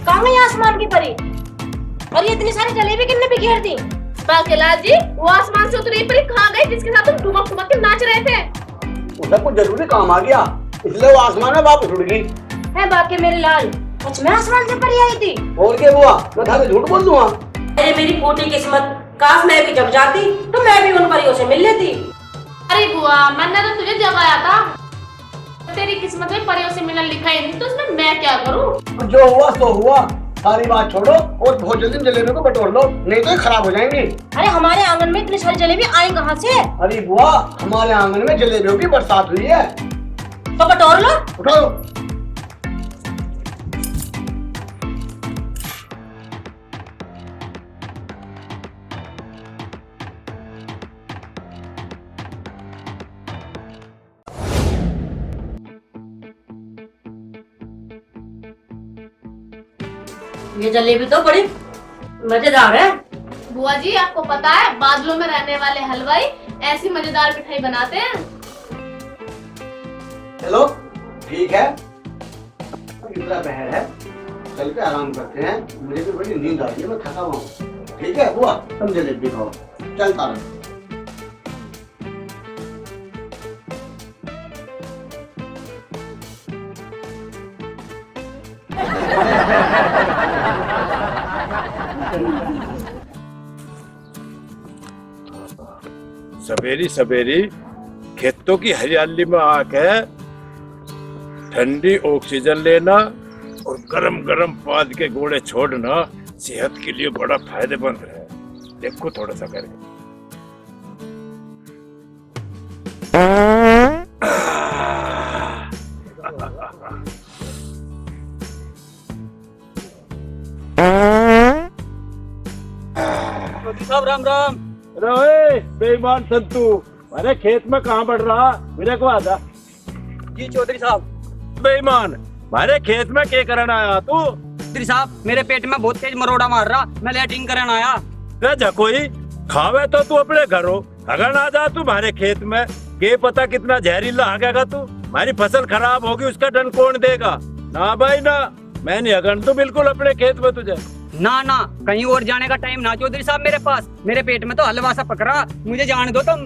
कहाँ गई आसमान की परी? और ये इतनी सारी जलेबी किसने बिखेर दी? बाकेलाल जी, वो आसमान से उतरी परी कहाँ गई जिसके साथ तुम ठुमक ठुमक के नाच रहे थे? उसे कुछ जरूरी काम आ गया, इसलिए वो आसमान में वापस उड़ गई। है बाके मेरे लाल, सच में आसमान से परी आई थी? और क्या हुआ? मैं था झूठ बोल दूंगा? अरे मेरी फूटी किस्मत, काश मैं भी जब जाती तो मैं भी उन परियों से मिल लेती। अरे बुआ, मैंने तो तुझे जगाया था। तेरी किस्मत में परियों से मिलना लिखा ही नहीं, तो उसमें मैं क्या करूं? जो हुआ सो हुआ, सारी बात छोड़ो और बहुत जल्दी जलेबी को बटोर लो, नहीं तो ये खराब हो जाएंगी। अरे हमारे आंगन में इतनी सारी जलेबी आई कहाँ से? अरे बुआ, हमारे आंगन में जलेबियों की बरसात हुई है। तो बटोर लो। उठाओ। ये जलेबी तो बड़ी मजेदार है। बुआ जी आपको पता है, बादलों में रहने वाले हलवाई ऐसी मजेदार मिठाई बनाते हैं। चलो ठीक है, इतना पहर है, चल के आराम करते हैं। मुझे भी बड़ी नींद आ रही है, मैं थका हुआ हूँ। ठीक है बुआ, तुम जलेबी खाओ, चलता रहो। सवेरी सवेरी खेतों की हरियाली में आके ठंडी ऑक्सीजन लेना और गरम गरम पाद के गोले छोड़ना सेहत के लिए बड़ा फायदेमंद है। देखो थोड़ा सा करके। साहब राम राम। अरे बेईमान संतू, अरे खेत में कहाँ बढ़ रहा? मेरे को आजा। जी चौधरी साहब। बेईमान, मारे खेत में क्या करना आया तू? चौधरी साहब मेरे पेट में बहुत तेज मरोड़ा मार रहा, मैं लैट्रिन करने आया। जकोई खावे तो तू अपने घर हो, अगर ना जा तू हमारे खेत में, के पता कितना जहरीला आगेगा तू। हमारी फसल खराब होगी, उसका दंड कौन देगा? ना भाई ना, मैं नहीं अगन तू बिल्कुल अपने खेत में तुझे। ना ना, कहीं और जाने का टाइम ना चौधरी साहब मेरे पास। मेरे पेट में तो हलवा सा पकड़ा, मुझे जाने दो तुम।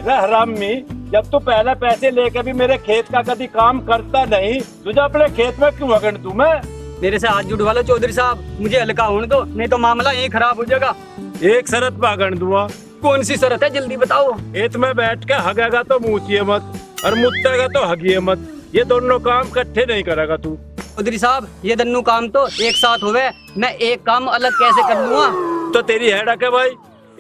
हरामी, जब तू पहले पैसे लेके भी मेरे खेत का कभी काम करता नहीं, तुझे अपने खेत में क्यों अगन तू? मैं मेरे से हाथ जुड़वा लो चौधरी साहब, मुझे हल्का होने दो, नहीं तो मामला यही खराब हो जाएगा। एक शरत पे अगन दूंगा। कौन सी शरत है, जल्दी बताओ। खेत में बैठ के हगेगा तो मुँचिए मत, और मुत्तेगा तो हगिए मत। ये दोनों काम इकट्ठे नहीं करेगा तू। चौधरी साहब ये दोनों काम तो एक साथ हुए, मैं एक काम अलग कैसे कर लूँगा? तो तेरी हेडक है भाई,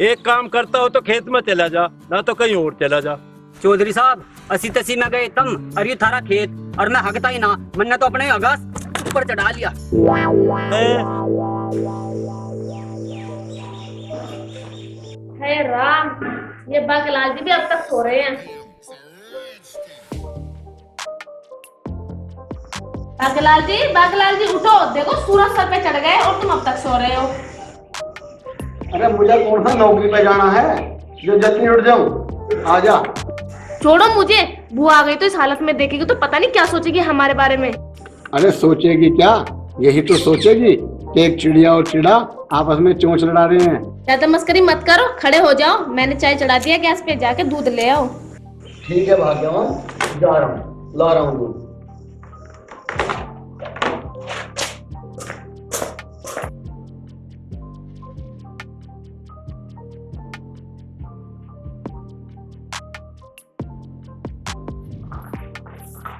एक काम करता हो तो खेत में चला जा, ना तो कहीं और चला जा। चौधरी साहब असी तसी में गए तम, और ये थारा खेत, और मैं हगता ही ना, मैंने तो अपने अगास ऊपर चढ़ा लिया। हे राम, ये बाकेलाल जी भी अब तक सो रहे हैं। बाकेलाल जी उठो, देखो सूरज सर पे चढ़ गए और तुम अब तक सो रहे हो। अरे मुझे कौन सा नौकरी पे जाना है जो जल्दी उठ जाऊं? आजा। छोड़ो मुझे, बुआ आ गई तो इस हालत में देखेगी तो पता नहीं क्या सोचेगी हमारे बारे में। अरे सोचेगी क्या, यही तो सोचेगी कि एक चिड़िया और चिड़ा आपस में चोंच लड़ा रहे हैं। ज्यादा मस्करी मत करो, खड़े हो जाओ, मैंने चाय चढ़ा दिया गैस पे, जाके दूध ले आओ। ठीक है भाग्यवान, जा रहा हूँ, ला रहा हूँ दूध।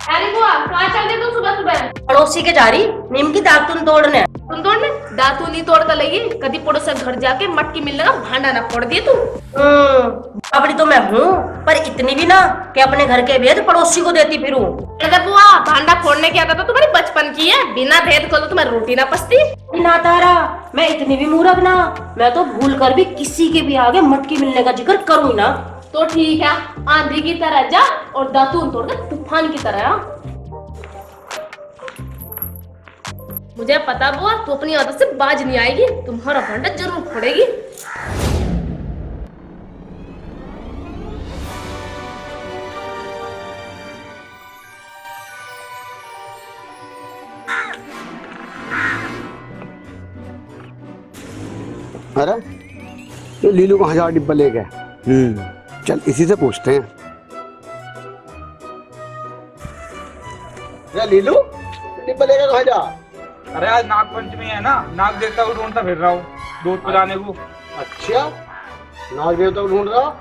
अरे बुआ कहाँ चल रही तू सुबह सुबह? पड़ोसी के जा रही नीम की दातुन तोड़ने। तुम तोड़ने दातू नहीं तोड़ कर लगी, कभी पड़ोस घर जाके मटकी मिलने का भांडा ना फोड़ दिए तू। बावड़ी तो मैं हूँ, पर इतनी भी ना कि अपने घर के भेद पड़ोसी को देती फिरूं। अगर बुआ भांडा फोड़ने की आदत तो तुम्हारी बचपन की है, बिना भेद को तो तुम्हें रोटी ना पसती। ना तारा, मैं इतनी भी मूर्ख ना, मैं तो भूल कर भी किसी के भी आगे मटकी मिलने का जिक्र करूँ ना। तो ठीक है, आंधी की तरह जा और दातून तोड़कर तूफान की तरह आ। मुझे पता बुआ तू अपनी आदत से बाज नहीं आएगी, तुम्हारा भांडा जरूर फोड़ेगी। अरे ये लीलू को 1000 डिब्बा ले गए। चल इसी से पूछते हैं। या लीलू डिब्बा लेकर कहाँ जा? अरे आज नाग पंचमी है ना, नाग देवता को ढूंढता फिर रहा हूँ दूध पिलाने को। अच्छा, नाग देवता को ढूंढ रहा?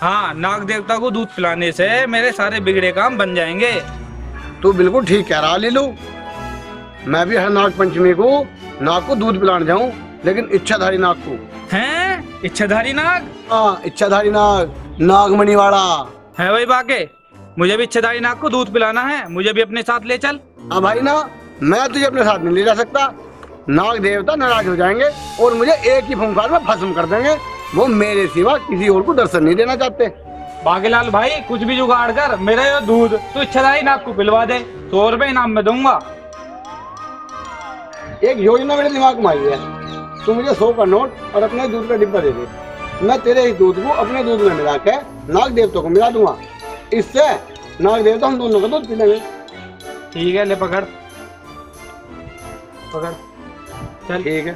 हाँ, नाग देवता को दूध पिलाने से मेरे सारे बिगड़े काम बन जाएंगे। तू बिल्कुल ठीक कह रहा लीलू। मैं भी हर नाग पंचमी को नाग को दूध पिलाने जाऊं, लेकिन इच्छाधारी नाग को। हैं? इच्छाधारी नाग? हाँ, इच्छाधारी नाग, नागमणि वाला है वही बाके। मुझे भी इच्छाधारी नाग को दूध पिलाना है, मुझे भी अपने साथ ले चल। अब भाई ना, मैं तुझे अपने साथ नहीं ले जा सकता। नाग देवता नाराज हो जाएंगे और मुझे एक ही फुंकार में भस्म कर देंगे। वो मेरे सिवा किसी और को दर्शन नहीं देना चाहते। बागेलाल भाई, कुछ भी जुगाड़ कर मेरा ये दूध तू इच्छाधारी नाग को पिलवा दे, 100 रुपए इनाम में दूंगा। एक योजना मेरे दिमाग में आई है। तू मुझे 100 का नोट और अपने दूध का डिब्बा दे दे। मैं तेरे ही दूध को अपने दूध में मिला के नाग देवता को मिला दूंगा। इससे नाग देवता हम दोनों का दूध पी लेंगे। ठीक है, ले पकड़ पकड़, चल ठीक है।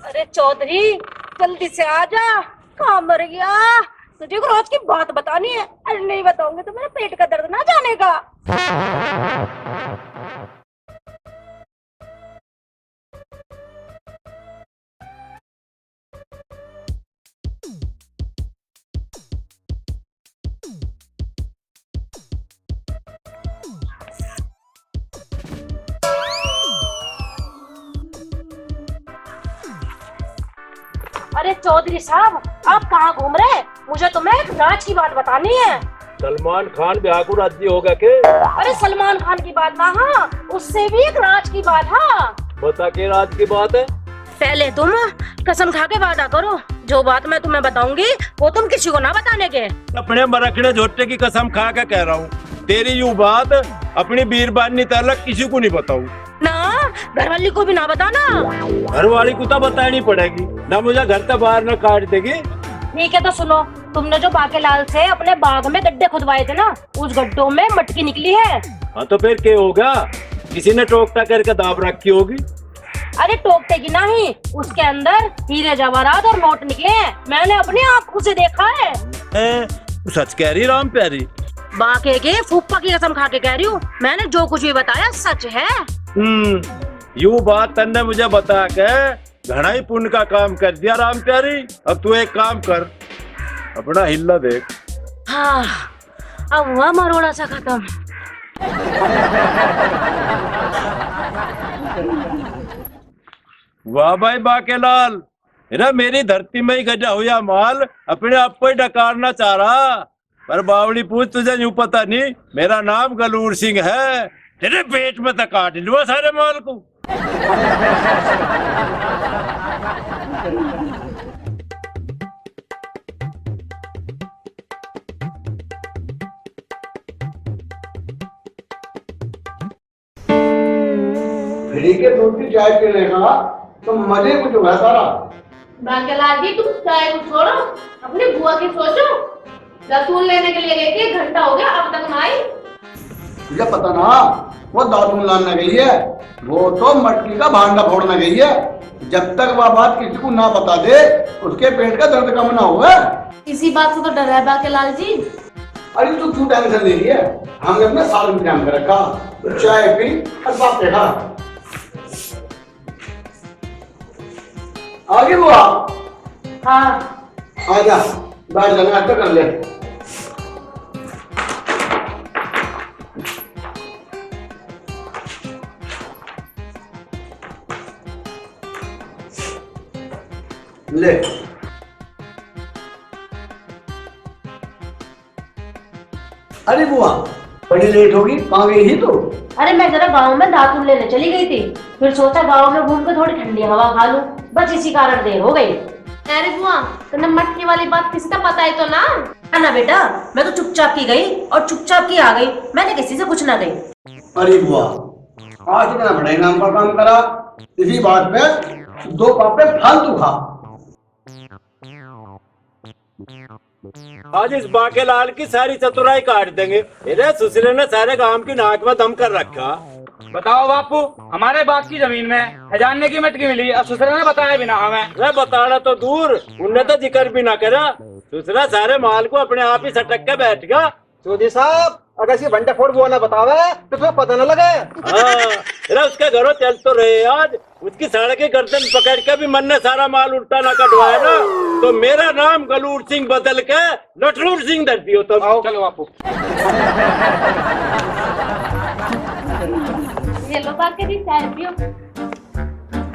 अरे चौधरी जल्दी से आ जा, कहाँ मर गया? तुझे को रोज की बात बतानी है, अरे नहीं बताऊंगी तो मेरे पेट का दर्द ना जाने का। अरे चौधरी साहब, आप कहाँ घूम रहे हैं? मुझे तुम्हें एक राज की बात बतानी है। सलमान खान ब्याह को राजी होगा के? अरे सलमान खान की बात ना, हाँ उससे भी एक राज की बात। हाँ बता के राज की बात है। पहले तुम कसम खा के वादा करो, जो बात मैं तुम्हें बताऊंगी वो तुम किसी को ना बताने के। अपने मरखड़े झोटे की कसम खा के कह रहा हूँ, तेरी यूं बात अपनी बीरबानी तलक किसी को नहीं बताऊँ ना, घरवाली को भी ना बताना। घर वाली को तो बतानी पड़ेगी ना, मुझे घर से बाहर न काट देगी। ठीक है तो सुनो, तुमने जो बाकेलाल से अपने बाग में गड्ढे खुदवाए थे ना, उस गड्ढों में मटकी निकली है। हाँ तो फिर क्या होगा? किसी ने टोकता करके दाब रखी होगी। अरे टोकते की नहीं, उसके अंदर हीरे जवाहरात और नोट निकले हैं, मैंने अपनी आंखों से देखा है। तू सच कह रही राम प्यारी? बाके के फूफा की कसम खा के कह रही हूँ, मैंने जो कुछ भी बताया सच है। यूं बात तन्ने मुझे बता के घना ही पुण्य का काम कर दिया राम प्यारी। अब तू एक काम कर, अपना हिल्ला देख। हाँ, अब हुआ मरोड़ा सा खत्म। वाह भाई बाकेलाल, मेरी धरती में ही गजा हुआ माल अपने आप को ही डकारना चाह रहा। पर बावड़ी पूछ, तुझे यूं पता नहीं मेरा नाम गलूर सिंह है। तेरे पेट में तो काट लूंगा सारे माल को। फ्री के दूध की चाय पीने का तो मजे कुछ होगा सारा। बाकेलाल जी तुम चाय को छोड़ो, अपनी बुआ की सोचो। दातून लेने के लिए गई थी, 1 घंटा हो गया अब तक ना आई। मुझे पता ना, वो दातून लाने गई है, वो तो मटकी का भांडा फोड़ने गई है। जब तक वह बात किसी को ना बता दे, उसके पेट का दर्द कम ना हुआ। इसी बात से तो डर है बाकेलाल जी। अरे तू क्यों टेंशन ले रही है? हमने अपना साल इंतजाम कर रखा, तो चाय पी और बात देखा। आगे हुआ? हाँ आजा, बैठ जा, नाश्ता कर ले। ले अरे बुआ, बड़ी लेट होगी, कहाँ गई थी तू? अरे मैं जरा गांव में दातुन लेने चली गई थी, फिर सोचा गांव में घूम कर थोड़ी ठंडी हवा खा लूं, बस इसी कारण देर हो गई। अरे बुआ, तुमने मटकी वाली बात किसी का पता है तो ना? ना बेटा, मैं तो चुपचाप की गई और चुपचाप की आ गई, मैंने किसी से कुछ ना गई। अरे बुआ, आज इतना बड़े नाम पर काम करा, इसी बात पे 2 पापे फालतू खा। आज इस बाकेलाल की सारी चतुराई काट देंगे। मेरे ससुर ने सारे गांव की नाक में दम कर रखा। बताओ बापू, हमारे बाप की जमीन में खजाने की मटकी मिली, अब ससुर ने बताया बिना हमें। अरे बताना तो दूर, उनने तो जिक्र भी ना करा। दूसरा सारे माल को अपने आप ही सटक के बैठ गया। चौधरी साहब, अगर इसकी भंडा फोड़ बुआ ना बतावे तो तुम्हें पता न लगे। हाँ, उसके घरों चल तो रहे आज, उसकी सड़क की गर्दन पकड़ के भी मन ने सारा माल उल्टा ना कटवाया ना, तो मेरा नाम गलूर सिंह बदल के लठलूर सिंह धर दियो। तो चलो बापू। ये लो बाके जी, चाय पियो।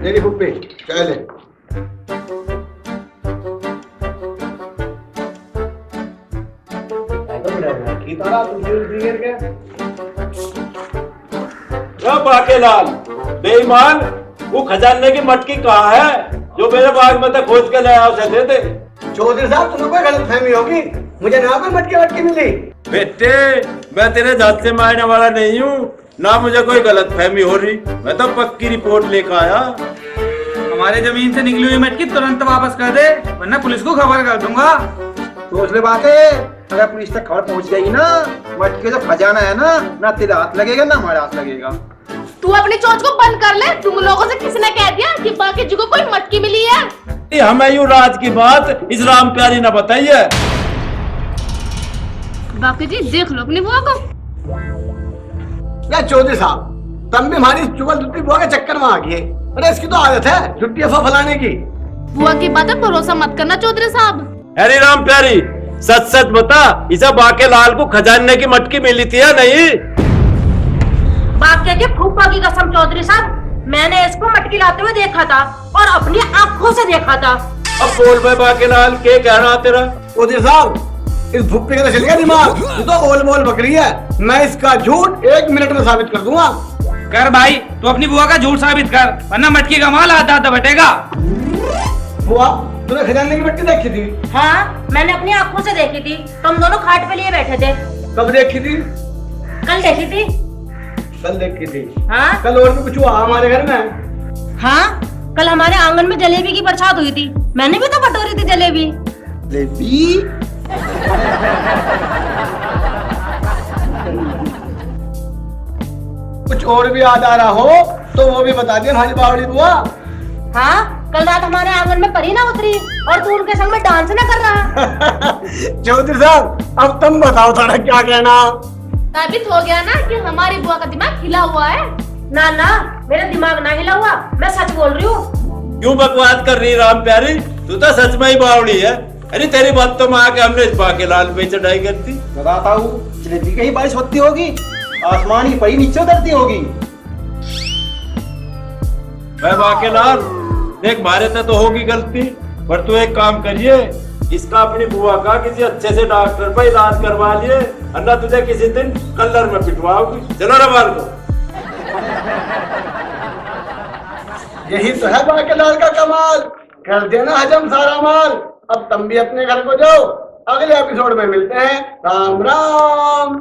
मेरी फुप्पी चाय ले। बाकेलाल बेईमान, वो खजाने की मटकी कहाँ है जो मेरे बाग में तक खोज के लाया? उसे दे दे। चौधरी साहब, तुम्हें कोई गलतफहमी होगी, मुझे ना कोई मटकी मिली। बेटे, मैं तेरे जात से मारने वाला नहीं हूँ, ना मुझे कोई गलतफहमी हो रही। मैं तो पक्की रिपोर्ट लेकर आया। हमारे जमीन से निकली हुई मटकी तुरंत वापस कर दे, वरना पुलिस को खबर कर दूंगा। सोच ले बातें, अगर पुलिस तक खबर पहुंच गई ना, मटके जो खजाना है ना तेरा हाथ लगेगा ना हमारा हाथ लगेगा। तू अपनी चोंच को बंद कर ले। तुम लोगों से किसने कह दिया कि बाकी जी को कोई मटकी मिली है? हमें यूं राज की बात इस राम प्यारी न बताइए। बाकी जी देख लो अपनी बुआ को। या चौधरी साहब, तुम भी हमारी चुगल झुट्टी बुआ के चक्कर में आ गए। अरे इसकी तो आदत है झुट्टी अफवाह फैलाने की। बुआ की बातें भरोसा मत करना चौधरी साहब। अरे राम प्यारी, सच सच बता, इसे बाकेलाल को खजाने की मटकी मिली थी या नहीं? बाप के फूफा की कसम चौधरी साहब, मैंने इसको मटकी लाते हुए देखा था और अपनी आंखों से देखा था। अब बोल भाई बाकेलाल, क्या कह रहा तेरा? चौधरी साहब, इस भुप्पी का तो चल गया दिमाग, ये तो ओल मोल बकरी है। मैं इसका झूठ 1 मिनट में साबित कर दूंगा। कर भाई, तू अपनी बुआ का झूठ साबित कर, वरना मटकी का माल आधा आधा बटेगा। बुआ, तूने खजाने की मटकी देखी थी? हाँ, मैंने अपनी आंखों से देखी थी। तुम दोनों खाट पे लिए बैठे थे। कब देखी थी? कल देखी थी। कल देखी थी? हाँ। कल और भी कुछ हुआ हमारे घर में? हाँ, कल हमारे आंगन में जलेबी की बरसात हुई थी, मैंने भी तो बटोरी थी जलेबी। जलेबी? कुछ और भी याद आ रहा हो तो वो भी बता दिए हमारी बावड़ी बुआ। हाँ, कल रात हमारे आंगन में परी ना उतरी और तू उनके संग में डांस ना कर रहा। चौधरी साहब, अब तुम बताओ थोड़ा क्या कहना। साबित हो गया ना कि हमारी बुआ का दिमाग हिला हुआ है। ना ना, मेरा दिमाग ना हिला हुआ, मैं सच बोल रही हूँ। क्यों बकवास कर रही राम प्यारी? तू तो सच में ही बावड़ी है। अरे तेरी बात तो माँ के हमने इस बाकेलाल पे चढ़ाई कर दी। बताता हूँ, जलेबी कहीं बारिश होती होगी, आसमान ही परी नीचे उतरती होगी। मैं बाकेलाल देख, मारे से तो होगी गलती, पर तू एक काम करिए, इसका अपनी बुआ का किसी अच्छे से डॉक्टर पर इलाज करवा लिए, अन्ना तुझे किसी दिन कलर में पिटवाओगी। चलो रे बाल को। यही तो है बाकेलाल का कमाल, कर देना हजम सारा माल। अब तुम भी अपने घर को जाओ, अगले एपिसोड में मिलते हैं। राम राम।